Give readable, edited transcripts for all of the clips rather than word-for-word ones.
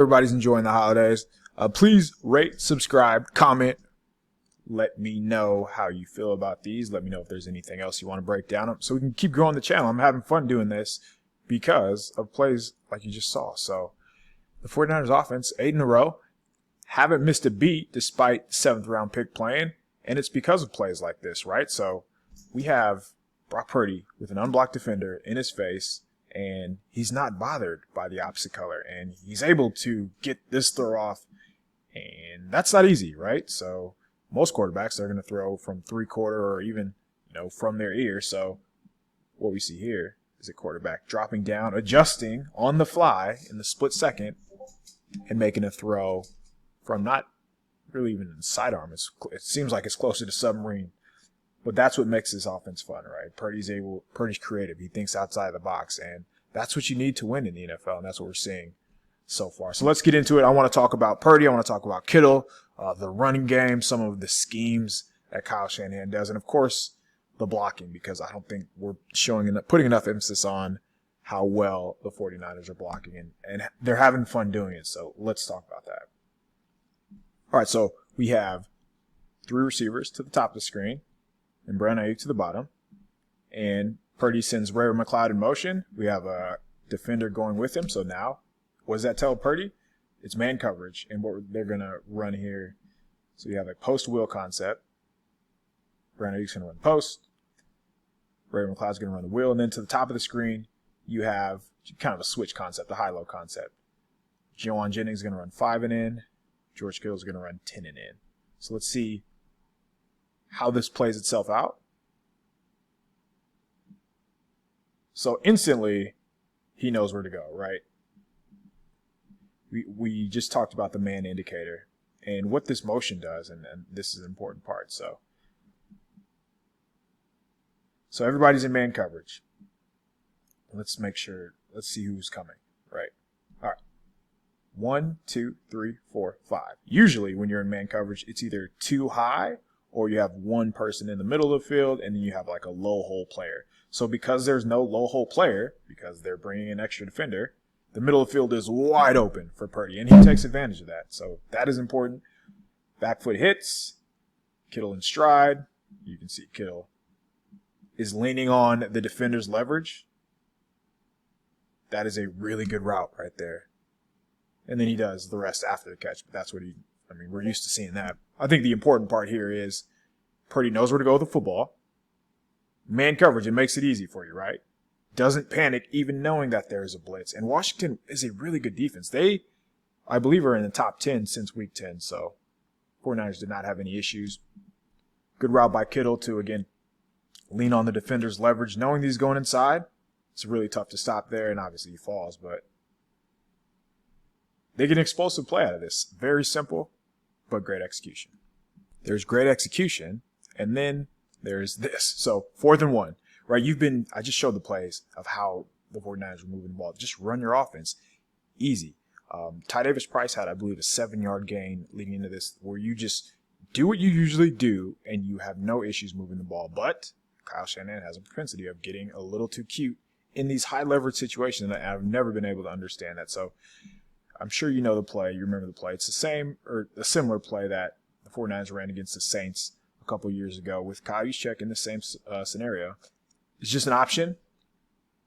Everybody's enjoying the holidays. Please rate, subscribe, comment. Let me know how you feel about these. Let me know if there's anything else you want to break down so we can keep growing the channel. I'm having fun doing this because of plays like you just saw. So the 49ers offense, 8 in a row, haven't missed a beat despite the 7th round pick playing. And it's because of plays like this, right? So we have Brock Purdy with an unblocked defender in his face, and he's not bothered by the opposite color, and he's able to get this throw off, and that's not easy, right? So most quarterbacks are going to throw from 3/4 or even, from their ear. So what we see here is a quarterback dropping down, adjusting on the fly in the split second, and making a throw from not really even the sidearm. It seems like it's closer to submarine. But that's what makes this offense fun, right? Purdy's creative. He thinks outside the box, and that's what you need to win in the NFL, and that's what we're seeing so far. So let's get into it. I want to talk about Purdy. I want to talk about Kittle, the running game, some of the schemes that Kyle Shanahan does, and of course the blocking, because I don't think we're putting enough emphasis on how well the 49ers are blocking, and they're having fun doing it. So let's talk about that. All right, so we have 3 receivers to the top of the screen, and Brandon Ayuk to the bottom. And Purdy sends Ray McLeod in motion. We have a defender going with him. So now, what does that tell Purdy? It's man coverage. And what they're going to run here. So you have a post-wheel concept. Brandon Ayuk's going to run post. Ray McLeod's going to run the wheel. And then to the top of the screen, you have kind of a switch concept, a high-low concept. Juwan Jennings is going to run 5 and in. George Kittle's going to run 10 and in. So let's see how this plays itself out. So instantly, he knows where to go, right? We just talked about the man indicator and what this motion does, and this is an important part. So everybody's in man coverage. Let's see who's coming, right? All right. 1, 2, 3, 4, 5. Usually when you're in man coverage, it's either too high or you have one person in the middle of the field, and then you have like a low hole player. So because there's no low hole player, because they're bringing an extra defender, the middle of the field is wide open for Purdy, and he takes advantage of that. So that is important. Back foot hits. Kittle in stride. You can see Kittle is leaning on the defender's leverage. That is a really good route right there. And then he does the rest after the catch, but that's what we're used to seeing that. I think the important part here is Purdy knows where to go with the football. Man coverage, it makes it easy for you, right? Doesn't panic even knowing that there is a blitz. And Washington is a really good defense. They, I believe, are in the top 10 since week 10, so 49ers did not have any issues. Good route by Kittle to, again, lean on the defender's leverage. Knowing that he's going inside, it's really tough to stop there, and obviously he falls, but they get an explosive play out of this. Very simple, but great execution. There's great execution, and then there's this. So 4th and 1, right? I just showed the plays of how the 49ers were moving the ball. Just run your offense. Easy. Ty Davis Price had, I believe, a 7-yard gain leading into this, where you just do what you usually do, and you have no issues moving the ball. But Kyle Shanahan has a propensity of getting a little too cute in these high leverage situations, and I've never been able to understand that. So I'm sure you know the play. You remember the play. It's the same or a similar play that the 49ers ran against the Saints a couple years ago with Kyle Juszczyk in the same scenario. It's just an option.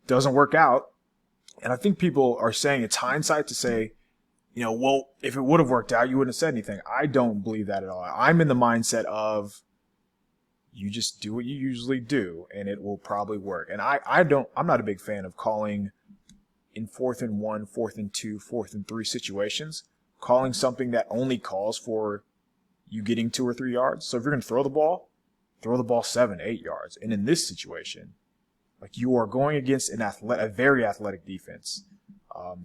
Doesn't work out. And I think people are saying it's hindsight to say, well, if it would have worked out, you wouldn't have said anything. I don't believe that at all. I'm in the mindset of you just do what you usually do, and it will probably work. And I'm not a big fan of calling in 4th and 1, 4th and 2, 4th and 3 situations, calling something that only calls for you getting 2 or 3 yards. So if you're going to throw the ball 7, 8 yards. And in this situation, like, you are going against a very athletic defense.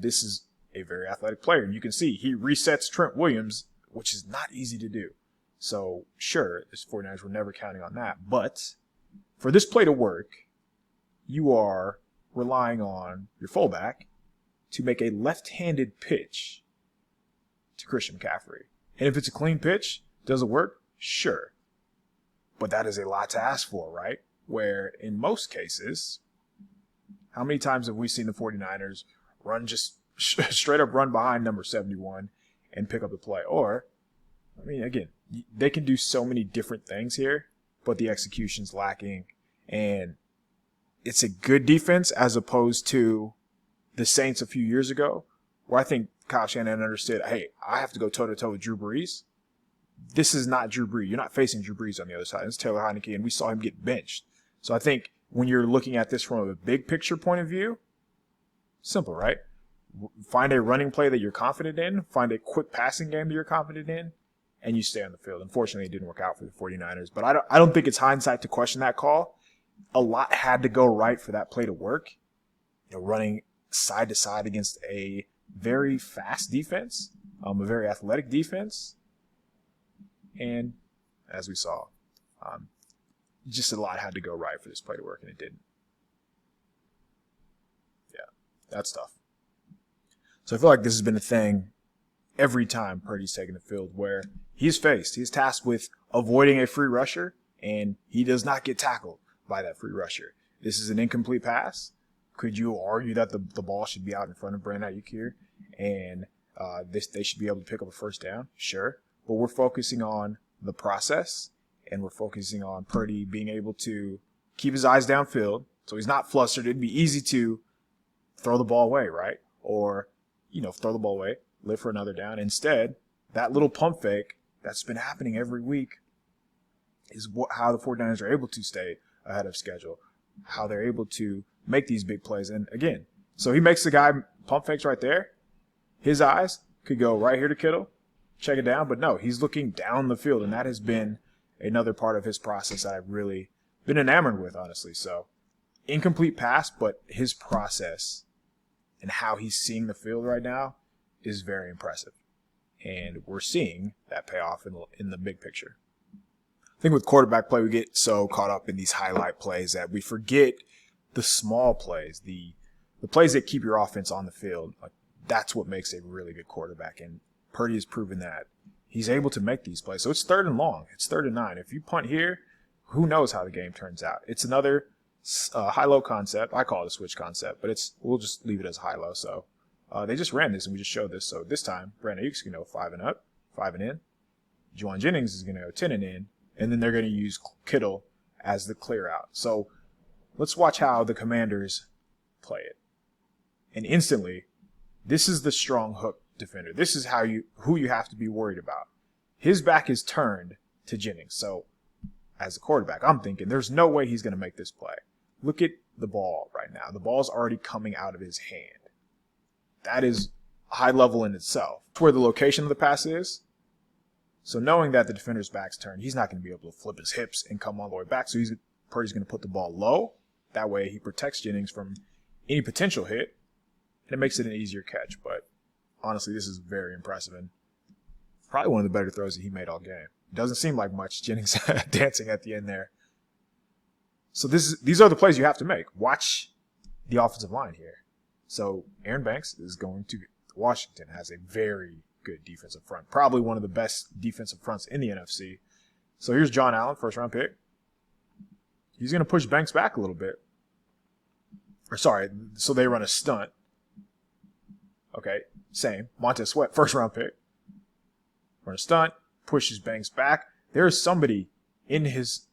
This is a very athletic player. And you can see he resets Trent Williams, which is not easy to do. So sure, the 49ers were never counting on that. But for this play to work, you are relying on your fullback to make a left-handed pitch to Christian McCaffrey. And if it's a clean pitch, does it work? Sure. But that is a lot to ask for, right? Where in most cases, how many times have we seen the 49ers run just straight up run behind number 71 and pick up the play. Or, I mean, again, they can do so many different things here, but the execution's lacking. And it's a good defense as opposed to the Saints a few years ago, where I think Kyle Shanahan understood, hey, I have to go toe-to-toe with Drew Brees. This is not Drew Brees. You're not facing Drew Brees on the other side. It's Taylor Heineke, and we saw him get benched. So I think when you're looking at this from a big picture point of view, simple, right? Find a running play that you're confident in, find a quick passing game that you're confident in, and you stay on the field. Unfortunately, it didn't work out for the 49ers, but I don't think it's hindsight to question that call. A lot had to go right for that play to work. Running side to side against a very fast defense, a very athletic defense. And as we saw, just a lot had to go right for this play to work, and it didn't. Yeah, that's tough. So I feel like this has been a thing every time Purdy's taken the field, where he's tasked with avoiding a free rusher, and he does not get tackled by that free rusher. This is an incomplete pass. Could you argue that the ball should be out in front of Brandon Ayuk here, and they should be able to pick up a first down? Sure. But we're focusing on the process, and we're focusing on Purdy being able to keep his eyes downfield so he's not flustered. It'd be easy to throw the ball away, right? Or, throw the ball away, live for another down. Instead, that little pump fake that's been happening every week is how the 49ers are able to stay ahead of schedule, how they're able to make these big plays. And again, so he makes the guy pump fakes right there. His eyes could go right here to Kittle, check it down, but no, he's looking down the field, and that has been another part of his process that I've really been enamored with, honestly. So, incomplete pass, but his process and how he's seeing the field right now is very impressive. And we're seeing that pay off in the big picture. I think with quarterback play, we get so caught up in these highlight plays that we forget the small plays, the plays that keep your offense on the field. Like, that's what makes a really good quarterback, and Purdy has proven that he's able to make these plays. So it's 3rd and long. It's 3rd and 9. If you punt here, who knows how the game turns out. It's another high-low concept. I call it a switch concept, but we'll just leave it as high-low. So they just ran this, and we just showed this. So this time, Brandon Ayuk's going to go 5 and up, 5 and in. Juwan Jennings is going to go 10 and in, and then they're going to use Kittle as the clear out. So let's watch how the Commanders play it. And instantly, this is the strong hook defender. This is who you have to be worried about. His back is turned to Jennings. So as a quarterback, I'm thinking there's no way he's going to make this play. Look at the ball right now. The ball's already coming out of his hand. That is high level in itself. Where the location of the pass is. So knowing that the defender's back's turned, he's not going to be able to flip his hips and come all the way back. So Purdy's going to put the ball low. That way he protects Jennings from any potential hit, and it makes it an easier catch. But honestly, this is very impressive and probably one of the better throws that he made all game. Doesn't seem like much. Jennings dancing at the end there. So these are the plays you have to make. Watch the offensive line here. So Aaron Banks is going to Washington has a very good defensive front. Probably one of the best defensive fronts in the NFC. So here's John Allen, 1st-round pick. He's going to push Banks back a little bit. So they run a stunt. Okay, same. Montez Sweat, 1st-round pick. Run a stunt, pushes Banks back. There's somebody in his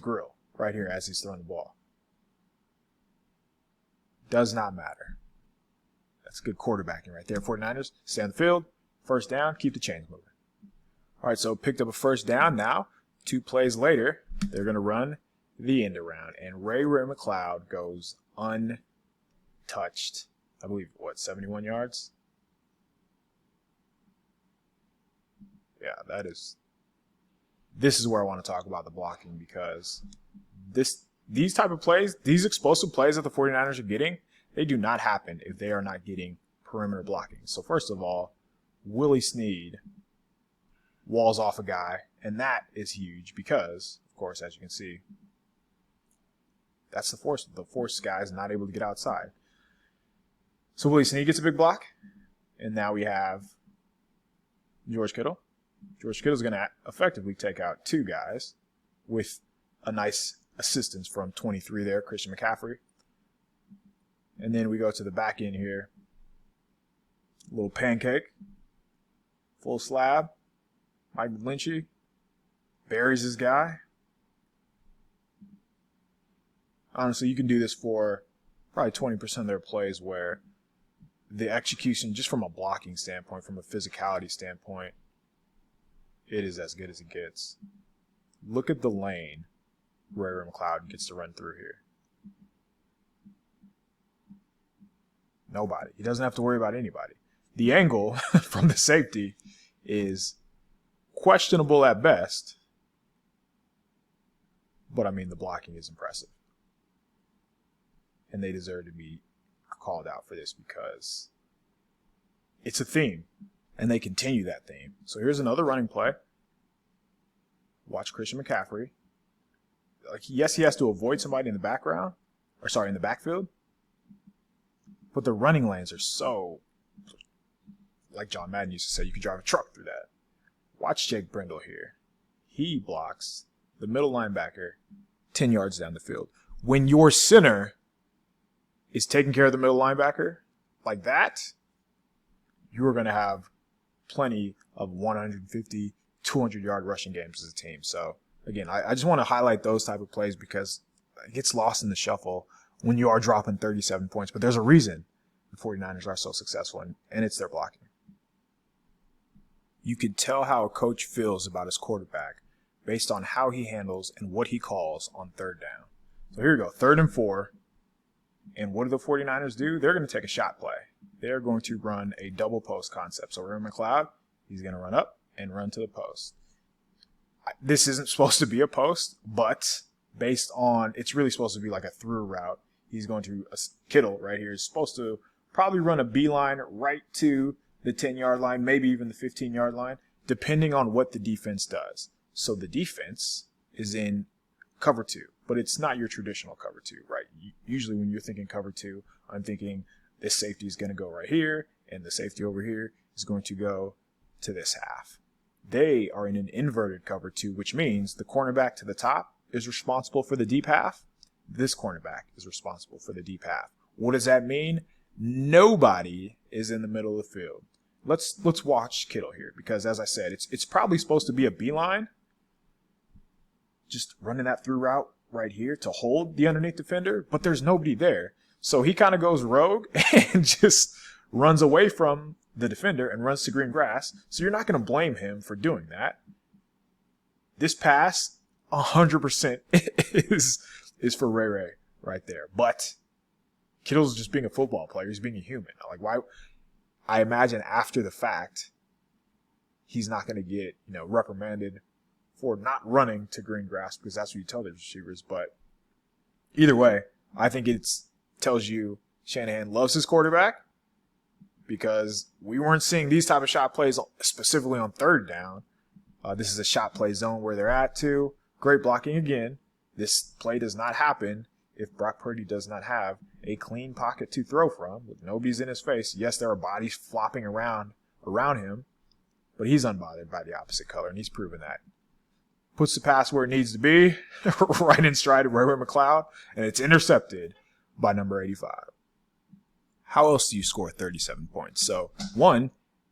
grill right here as he's throwing the ball. Does not matter. That's good quarterbacking right there. 49ers, stay on the field. 1st down, keep the chains moving. All right, so picked up a 1st down now. 2 plays later, they're going to run the end around. And Ray McCloud goes untouched. I believe, 71 yards? Yeah, this is where I want to talk about the blocking, because these type of plays, these explosive plays that the 49ers are getting, they do not happen if they are not getting perimeter blocking. So first of all, Willie Snead walls off a guy, and that is huge because, of course, as you can see, that's the force. The force guy is not able to get outside. So Willie Snead gets a big block, and now we have George Kittle. George Kittle is going to effectively take out 2 guys with a nice assistance from 23 there, Christian McCaffrey. And then we go to the back end here. Little pancake. Full slab. Mike Lynchy buries his guy. Honestly, you can do this for probably 20% of their plays where the execution, just from a blocking standpoint, from a physicality standpoint, it is as good as it gets. Look at the lane Ray McCloud gets to run through here. Nobody. He doesn't have to worry about anybody. The angle from the safety is questionable at best, but I mean, the blocking is impressive. And they deserve to be called out for this because it's a theme, and they continue that theme. So here's another running play. Watch Christian McCaffrey. Like, yes, he has to avoid somebody in the background, in the backfield, but the running lanes are so, like John Madden used to say, you could drive a truck through that. Watch Jake Brendel here. He blocks the middle linebacker 10 yards down the field. When your center is taking care of the middle linebacker like that, you are going to have plenty of 150, 200-yard rushing games as a team. So, again, I just want to highlight those type of plays because it gets lost in the shuffle when you are dropping 37 points. But there's a reason the 49ers are so successful, and it's their blocking. You can tell how a coach feels about his quarterback based on how he handles and what he calls on third down. So here we go, 3rd and 4. And what do the 49ers do? They're going to take a shot play. They're going to run a double post concept. So Ray McCloud, he's going to run up and run to the post. This isn't supposed to be a post, but based on, it's really supposed to be like a through route. He's going to, Kittle right here is supposed to probably run a beeline right to the 10-yard line, maybe even the 15-yard line, depending on what the defense does. So the defense is in cover 2, but it's not your traditional cover 2, right? Usually when you're thinking cover 2, I'm thinking this safety is going to go right here, and the safety over here is going to go to this half. They are in an inverted cover 2, which means the cornerback to the top is responsible for the deep half. This cornerback is responsible for the deep half. What does that mean? Nobody is in the middle of the field. Let's watch Kittle here because, as I said, it's probably supposed to be a beeline. Just running that through route right here to hold the underneath defender, but there's nobody there. So he kind of goes rogue and just runs away from the defender and runs to green grass. So you're not going to blame him for doing that. This pass, 100% is for Ray right there. But Kittle's just being a football player. He's being a human. Like, why? I imagine after the fact, he's not going to get, reprimanded for not running to green grass because that's what you tell the receivers. But either way, I think it tells you Shanahan loves his quarterback because we weren't seeing these type of shot plays specifically on third down. This is a shot play zone where they're at too. Great blocking again. This play does not happen if Brock Purdy does not have a clean pocket to throw from with nobody's in his face. Yes, there are bodies flopping around him, but he's unbothered by the opposite color, and he's proven that. Puts the pass where it needs to be, right in stride of Ray McCloud, and it's intercepted by number 85. How else do you score 37 points? So, one,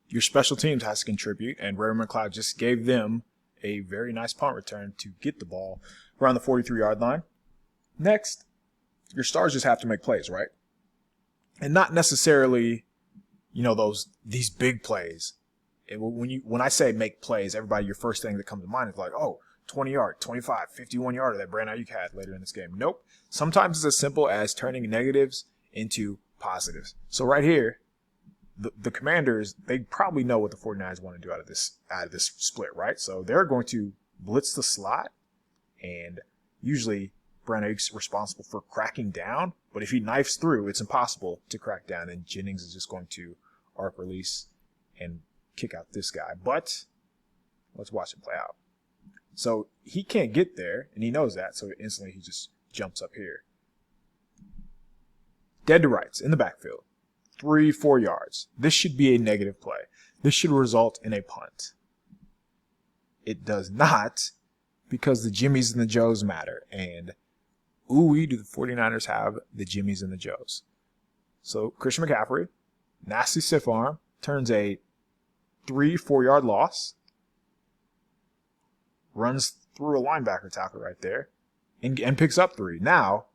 your special teams has to contribute, and Ray McCloud just gave them a very nice punt return to get the ball around the 43-yard line. Next, your stars just have to make plays, right? And not necessarily, these big plays. And when I say make plays, everybody, your first thing that comes to mind is like, 20-yard, 25, 51-yarder that Brandon Ayuk had later in this game. Nope. Sometimes it's as simple as turning negatives into positives. So right here, the Commanders, they probably know what the 49ers want to do out of this split, right? So they're going to blitz the slot, and usually Brandon Ayuk's responsible for cracking down, but if he knifes through, it's impossible to crack down, and Jennings is just going to arc release and kick out this guy. But let's watch it play out. So he can't get there, and he knows that, so instantly he just jumps up here. Dead to rights in the backfield. 3-4 yards. This should be a negative play. This should result in a punt. It does not, because the Jimmies and the Joes matter. And ooh-wee, do the 49ers have the Jimmies and the Joes. So Christian McCaffrey, nasty stiff arm, turns a 3-4 yard loss, runs through a linebacker tackle right there, and picks up 3. Now,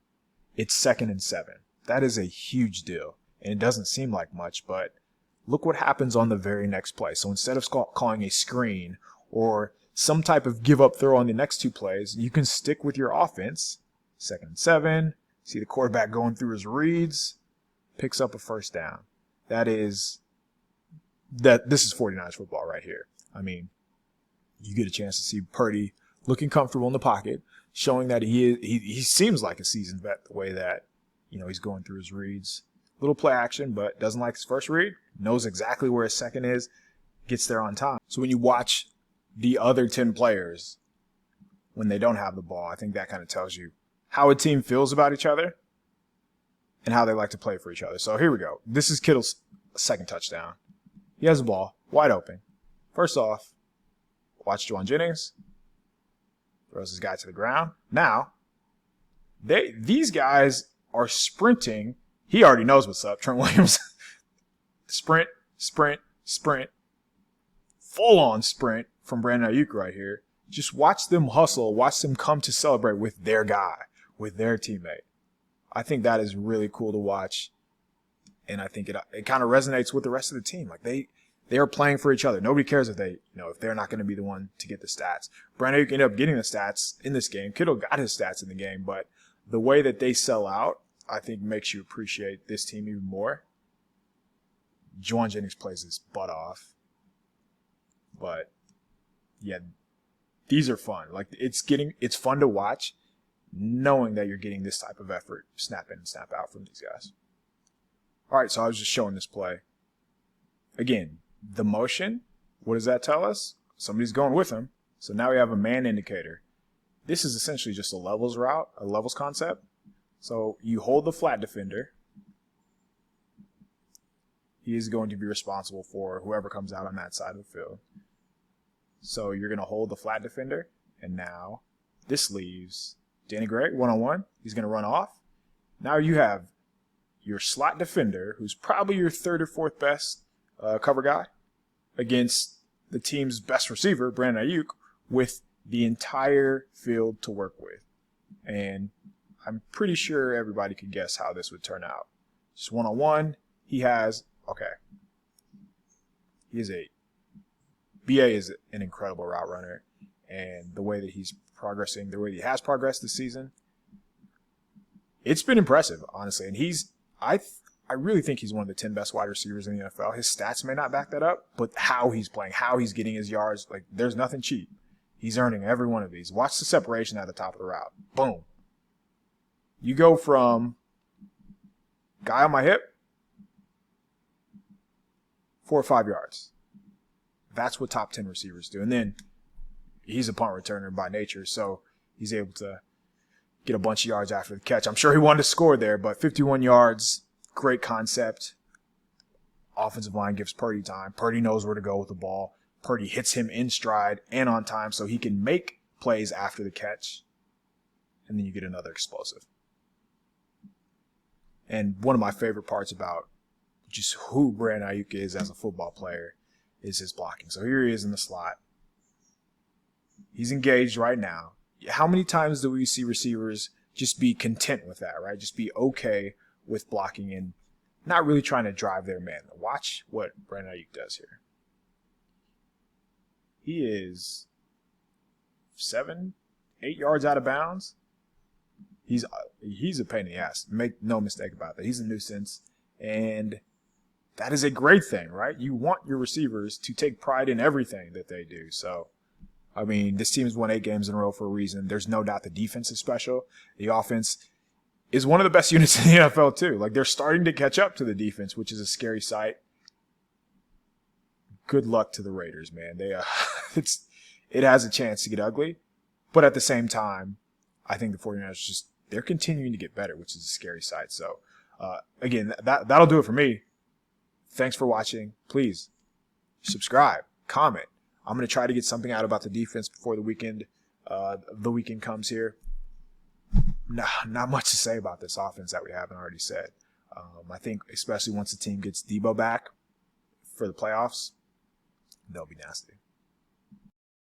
it's 2nd and 7. That is a huge deal, and it doesn't seem like much, but look what happens on the very next play. So instead of calling a screen or some type of give-up throw on the next 2 plays, you can stick with your offense. 2nd and 7, see the quarterback going through his reads, picks up a first down. This is 49ers football right here. I mean, you get a chance to see Purdy looking comfortable in the pocket, showing that he seems like a seasoned vet the way that, he's going through his reads. Little play action, but doesn't like his first read, knows exactly where his second is, gets there on time. So when you watch the other 10 players, when they don't have the ball, I think that kind of tells you how a team feels about each other and how they like to play for each other. So here we go. This is Kittle's second touchdown. He has the ball, wide open. First off, watch Juwan Jennings. Throws his guy to the ground. Now, these guys are sprinting. He already knows what's up, Trent Williams. Sprint, sprint, sprint. Full-on sprint from Brandon Ayuk right here. Just watch them hustle. Watch them come to celebrate with their guy, with their teammate. I think that is really cool to watch. And I think it kind of resonates with the rest of the team. Like they are playing for each other. Nobody cares if if they're not going to be the one to get the stats. Brandon Ayuk ended up getting the stats in this game. Kittle got his stats in the game, but the way that they sell out, I think, makes you appreciate this team even more. Juwan Jennings plays his butt off. But yeah, these are fun. Like it's fun to watch, knowing that you're getting this type of effort, snap in and snap out from these guys. All right, so I was just showing this play. Again, the motion, what does that tell us? Somebody's going with him. So now we have a man indicator. This is essentially just a levels route, a levels concept. So you hold the flat defender. He is going to be responsible for whoever comes out on that side of the field. So you're going to hold the flat defender. And now this leaves Danny Gray one-on-one. He's going to run off. Now you have your slot defender, who's probably your 3rd or 4th best cover guy, against the team's best receiver, Brandon Ayuk, with the entire field to work with. And I'm pretty sure everybody could guess how this would turn out. Just one-on-one. BA is an incredible route runner. And the way that he's progressing, the way he has progressed this season, it's been impressive, honestly. And I really think he's one of the 10 best wide receivers in the NFL. His stats may not back that up, but how he's playing, how he's getting his yards, there's nothing cheap. He's earning every one of these. Watch the separation at the top of the route. Boom. You go from guy on my hip, 4 or 5 yards. That's what top 10 receivers do. And then he's a punt returner by nature, so he's able to get a bunch of yards after the catch. I'm sure he wanted to score there, but 51 yards, great concept. Offensive line gives Purdy time. Purdy knows where to go with the ball. Purdy hits him in stride and on time so he can make plays after the catch. And then you get another explosive. And one of my favorite parts about just who Brandon Ayuk is as a football player is his blocking. So here he is in the slot. He's engaged right now. How many times do we see receivers just be content with that, right? Just be okay with blocking and not really trying to drive their man. Watch what Brandon Ayuk does here. He is 7, 8 yards out of bounds. He's a pain in the ass. Make no mistake about that. He's a nuisance, and that is a great thing, right? You want your receivers to take pride in everything that they do. So, I mean, this team's won 8 games in a row for a reason. There's no doubt the defense is special. The offense is one of the best units in the NFL too. They're starting to catch up to the defense, which is a scary sight. Good luck to the Raiders, man. It has a chance to get ugly, but at the same time, I think the 49ers they're continuing to get better, which is a scary sight. So, again, that'll do it for me. Thanks for watching. Please subscribe, comment. I'm going to try to get something out about the defense before the weekend comes here. Not much to say about this offense that we haven't already said. I think especially once the team gets Debo back, for the playoffs, they'll be nasty.